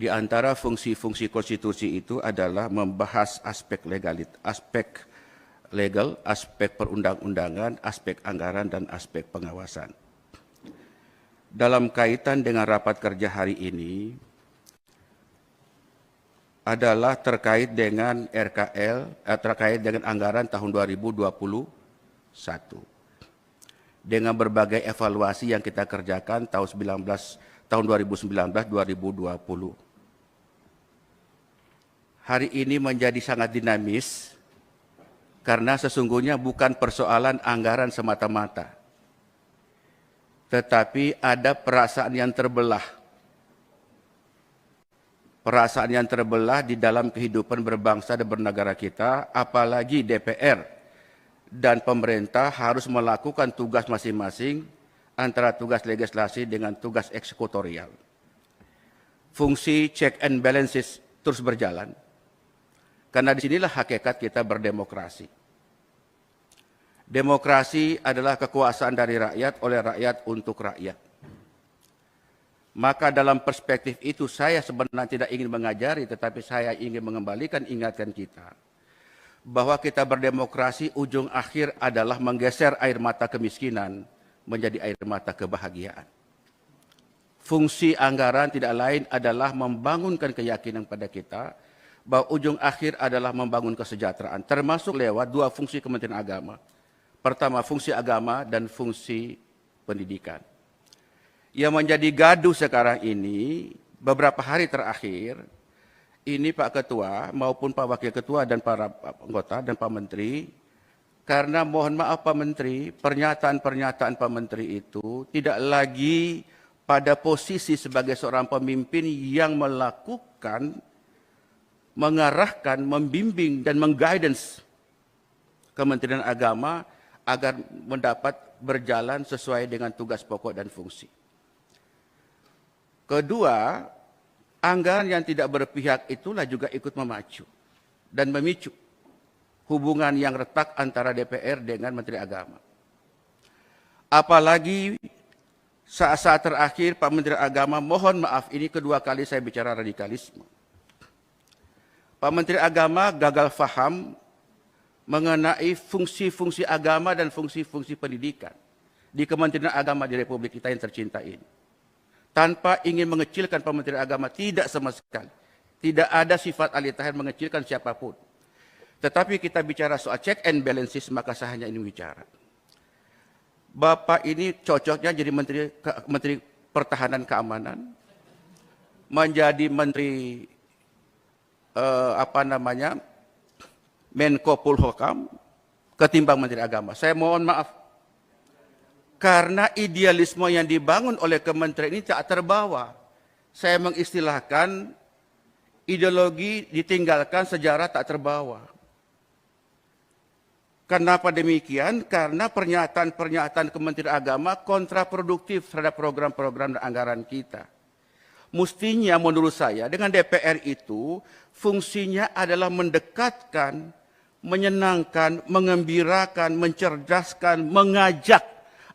Di antara fungsi-fungsi konstitusi itu adalah membahas aspek legal, aspek perundang-undangan, aspek anggaran, dan aspek pengawasan. Dalam kaitan dengan rapat kerja hari ini adalah terkait dengan terkait dengan anggaran tahun 2021. Dengan berbagai evaluasi yang kita kerjakan tahun 2019-2020. Hari ini menjadi sangat dinamis karena sesungguhnya bukan persoalan anggaran semata-mata, tetapi ada perasaan yang terbelah. Perasaan yang terbelah di dalam kehidupan berbangsa dan bernegara kita, apalagi DPR dan pemerintah harus melakukan tugas masing-masing antara tugas legislasi dengan tugas eksekutorial. Fungsi check and balances terus berjalan, karena disinilah hakikat kita berdemokrasi. Demokrasi adalah kekuasaan dari rakyat, oleh rakyat, untuk rakyat. Maka dalam perspektif itu saya sebenarnya tidak ingin mengajari, tetapi saya ingin mengembalikan ingatan kita bahwa kita berdemokrasi ujung akhir adalah menggeser air mata kemiskinan menjadi air mata kebahagiaan. Fungsi anggaran tidak lain adalah membangunkan keyakinan pada kita bahwa ujung akhir adalah membangun kesejahteraan, termasuk lewat dua fungsi Kementerian Agama. Pertama, fungsi agama dan fungsi pendidikan. Yang menjadi gaduh sekarang ini, beberapa hari terakhir, ini Pak Ketua maupun Pak Wakil Ketua dan para anggota dan Pak Menteri, karena mohon maaf Pak Menteri, pernyataan-pernyataan Pak Menteri itu tidak lagi pada posisi sebagai seorang pemimpin yang melakukan, mengarahkan, membimbing, dan mengguidance Kementerian Agama agar mendapat berjalan sesuai dengan tugas pokok dan fungsi. Kedua, anggaran yang tidak berpihak itulah juga ikut memacu dan memicu hubungan yang retak antara DPR dengan Menteri Agama. Apalagi saat-saat terakhir Pak Menteri Agama, mohon maaf ini kedua kali saya bicara radikalisme. Pak Menteri Agama gagal faham mengenai fungsi-fungsi agama dan fungsi-fungsi pendidikan di Kementerian Agama di Republik kita yang tercinta ini. Tanpa ingin mengecilkan Pak Menteri Agama, tidak sama sekali. Tidak ada sifat alih tahir mengecilkan siapapun. Tetapi kita bicara soal check and balances, maka saya hanya ingin bicara. Bapak ini cocoknya jadi Menteri Pertahanan Keamanan, menjadi Menteri Menko Polhukam ketimbang Menteri Agama. Saya mohon maaf, karena idealisme yang dibangun oleh kementerian ini tak terbawa. Saya mengistilahkan ideologi ditinggalkan, sejarah tak terbawa. Kenapa demikian? Karena pernyataan-pernyataan Kementerian Agama kontraproduktif terhadap program-program dan anggaran kita. Mestinya menurut saya dengan DPR itu fungsinya adalah mendekatkan, menyenangkan, mengembirakan, mencerdaskan, mengajak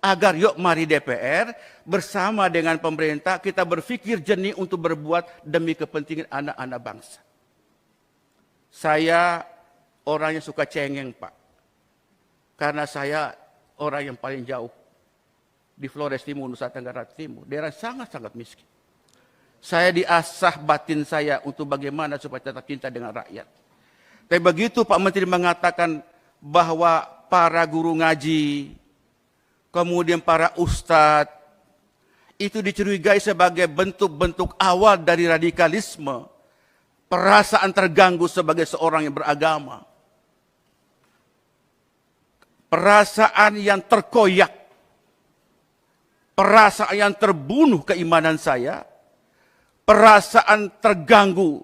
agar yuk mari DPR bersama dengan pemerintah kita berpikir jernih untuk berbuat demi kepentingan anak-anak bangsa. Saya orang yang suka cengeng Pak, karena saya orang yang paling jauh di Flores Timur, Nusa Tenggara Timur, daerah sangat-sangat miskin. Saya diasah batin saya untuk bagaimana supaya tetap cinta dengan rakyat. Tapi begitu Pak Menteri mengatakan bahwa para guru ngaji, kemudian para ustadz, itu dicurigai sebagai bentuk-bentuk awal dari radikalisme, perasaan terganggu sebagai seorang yang beragama, perasaan yang terkoyak, perasaan yang terbunuh keimanan saya, perasaan terganggu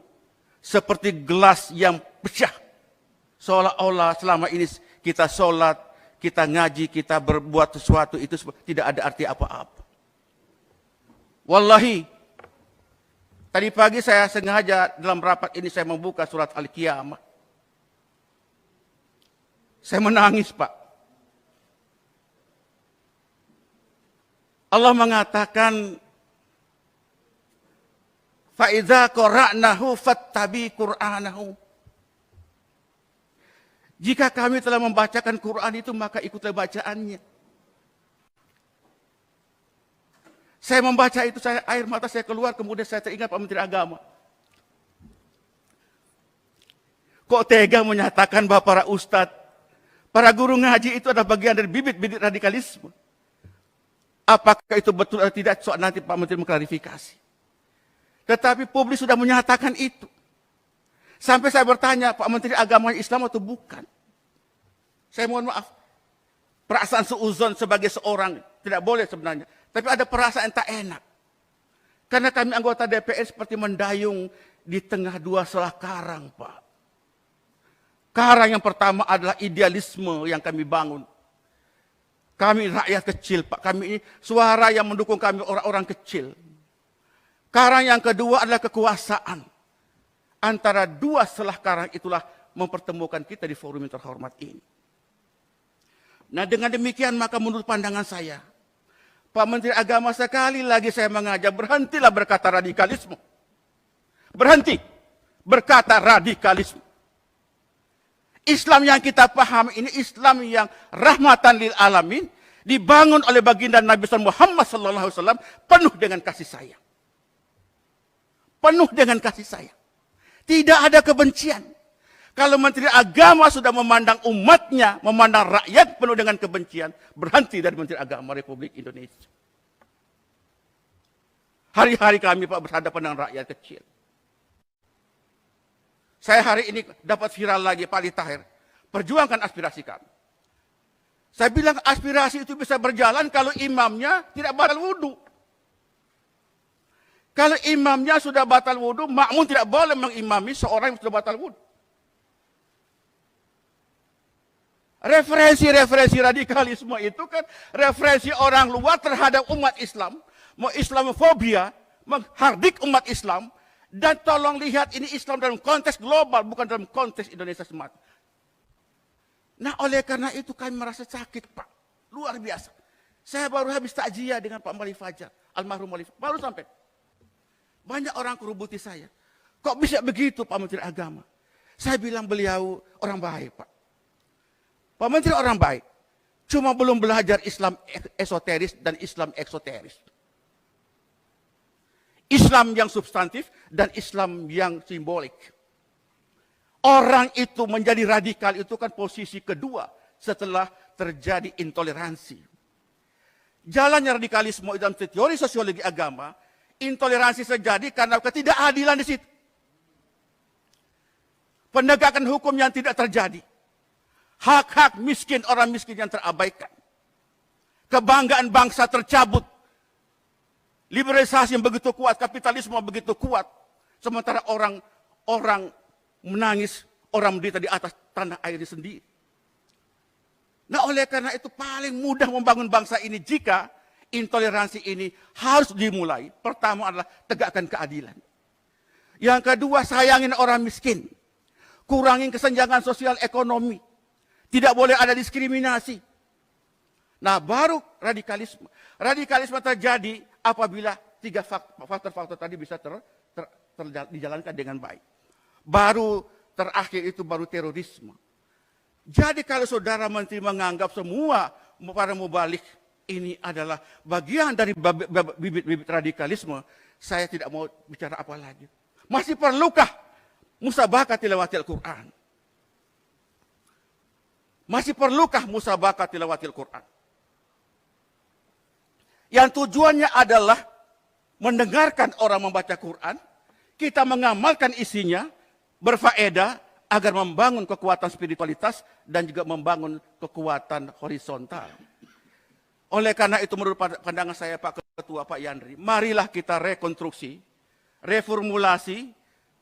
seperti gelas yang pecah. Seolah-olah selama ini kita sholat, kita ngaji, kita berbuat sesuatu itu tidak ada arti apa-apa. Wallahi, tadi pagi saya sengaja dalam rapat ini saya membuka surat Al-Qiyamah. Saya menangis Pak. Allah mengatakan, Fa'idza qara'nahu fattabi Qur'anahu. Jika kami telah membacakan Quran itu, maka ikutlah bacaannya. Saya membaca itu, air mata saya keluar, kemudian saya teringat Pak Menteri Agama. Kok tega menyatakan bahwa para ustadz, para guru ngaji itu adalah bagian dari bibit-bibit radikalisme. Apakah itu betul atau tidak, soal nanti Pak Menteri mengklarifikasi. Tetapi publik sudah menyatakan itu. Sampai saya bertanya, Pak Menteri Agama Islam atau bukan? Saya mohon maaf. Perasaan seuzon sebagai seorang tidak boleh sebenarnya. Tapi ada perasaan tak enak. Karena kami anggota DPR seperti mendayung di tengah dua selah karang, Pak. Karang yang pertama adalah idealisme yang kami bangun. Kami rakyat kecil, Pak. Kami ini suara yang mendukung kami orang-orang kecil. Karang yang kedua adalah kekuasaan. Antara dua selah karang itulah mempertemukan kita di forum yang terhormat ini. Nah, dengan demikian maka menurut pandangan saya, Pak Menteri Agama, sekali lagi saya mengajak, berhentilah berkata radikalisme. Berhenti berkata radikalisme. Islam yang kita pahami ini Islam yang rahmatan lil alamin, dibangun oleh baginda Nabi Muhammad SAW, penuh dengan kasih sayang. Penuh dengan kasih sayang. Tidak ada kebencian. Kalau Menteri Agama sudah memandang umatnya, memandang rakyat penuh dengan kebencian, berhenti dari Menteri Agama Republik Indonesia. Hari-hari kami, Pak, berhadapan dengan rakyat kecil. Saya hari ini dapat viral lagi, Pak Ali Tahir. Perjuangkan aspirasi kami. Saya bilang aspirasi itu bisa berjalan kalau imamnya tidak batal wudhu. Kalau imamnya sudah batal wudhu, makmum tidak boleh mengimami seorang yang sudah batal wudhu. Referensi-referensi radikalisme itu kan referensi orang luar terhadap umat Islam, mau Islamofobia, menghardik umat Islam, dan tolong lihat ini Islam dalam konteks global, bukan dalam konteks Indonesia semata. Nah, oleh karena itu kami merasa sakit, Pak. Luar biasa. Saya baru habis takziah dengan Pak Mali Fajar, almarhum Mali Fajar, baru sampai. Banyak orang kerubuti saya. Kok bisa begitu Pak Menteri Agama? Saya bilang beliau orang baik, Pak. Pak Menteri orang baik. Cuma belum belajar Islam esoteris dan Islam eksoteris. Islam yang substantif dan Islam yang simbolik. Orang itu menjadi radikal itu kan posisi kedua setelah terjadi intoleransi. Jalannya radikalisme dalam teori sosiologi agama, intoleransi terjadi karena ketidakadilan di situ. Penegakan hukum yang tidak terjadi. Hak-hak miskin, orang miskin yang terabaikan. Kebanggaan bangsa tercabut. Liberalisasi yang begitu kuat, kapitalisme begitu kuat. Sementara orang menangis, orang menderita di atas tanah air sendiri. Nah, oleh karena itu paling mudah membangun bangsa ini jika intoleransi ini harus dimulai. Pertama adalah tegakkan keadilan. Yang kedua, sayangin orang miskin. Kurangin kesenjangan sosial ekonomi. Tidak boleh ada diskriminasi. Nah, baru radikalisme. Radikalisme terjadi apabila tiga faktor-faktor tadi bisa dijalankan dengan baik. Baru terakhir itu baru terorisme. Jadi kalau saudara menteri menganggap semua para mubalik ini adalah bagian dari bibit-bibit radikalisme, saya tidak mau bicara apa lagi. Masih perlukah musabaqah tilawatil Quran? Masih perlukah musabaqah tilawatil Quran? Yang tujuannya adalah mendengarkan orang membaca Quran, kita mengamalkan isinya, berfaedah agar membangun kekuatan spiritualitas dan juga membangun kekuatan horizontal. Oleh karena itu menurut pandangan saya Pak Ketua, Pak Yandri, marilah kita rekonstruksi, reformulasi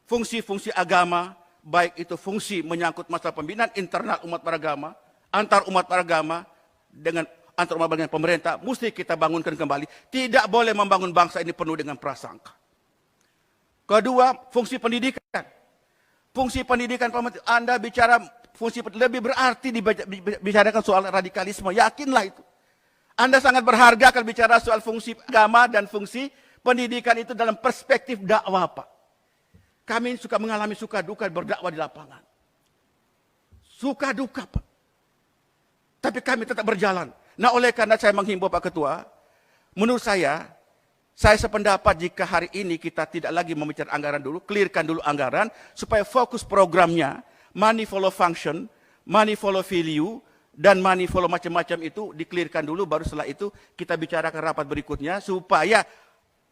fungsi-fungsi agama, baik itu fungsi menyangkut masalah pembinaan internal umat beragama, antar umat beragama, dengan antar umat beragama pemerintah, mesti kita bangunkan kembali. Tidak boleh membangun bangsa ini penuh dengan prasangka. Kedua, fungsi pendidikan. Fungsi pendidikan, Anda bicara fungsi lebih berarti dibicarakan soal radikalisme, yakinlah itu. Anda sangat berharga kalau bicara soal fungsi agama dan fungsi Pendidikan itu dalam perspektif dakwah, Pak. Kami suka mengalami suka duka berdakwah di lapangan. Suka duka, Pak. Tapi kami tetap berjalan. Nah, oleh karena saya menghimbau Pak Ketua, menurut saya sependapat jika hari ini kita tidak lagi membicarakan anggaran dulu, clearkan dulu anggaran, supaya fokus programnya, money follow function, money follow value, dan money follow macam-macam itu di-clearkan dulu, baru setelah itu kita bicarakan rapat berikutnya, supaya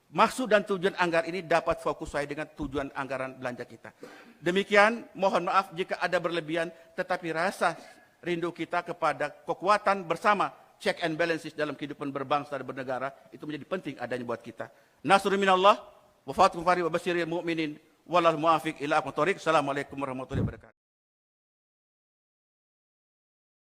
maksud dan tujuan anggaran ini dapat fokus sesuai dengan tujuan anggaran belanja kita. Demikian, mohon maaf jika ada berlebihan, tetapi rasa rindu kita kepada kekuatan bersama, check and balances dalam kehidupan berbangsa dan bernegara, itu menjadi penting adanya buat kita. Nasrun minallah, wa fatihul fari wa basyiril mu'minin, walal muafiq ila aqwam thoriq. Assalamualaikum warahmatullahi wabarakatuh.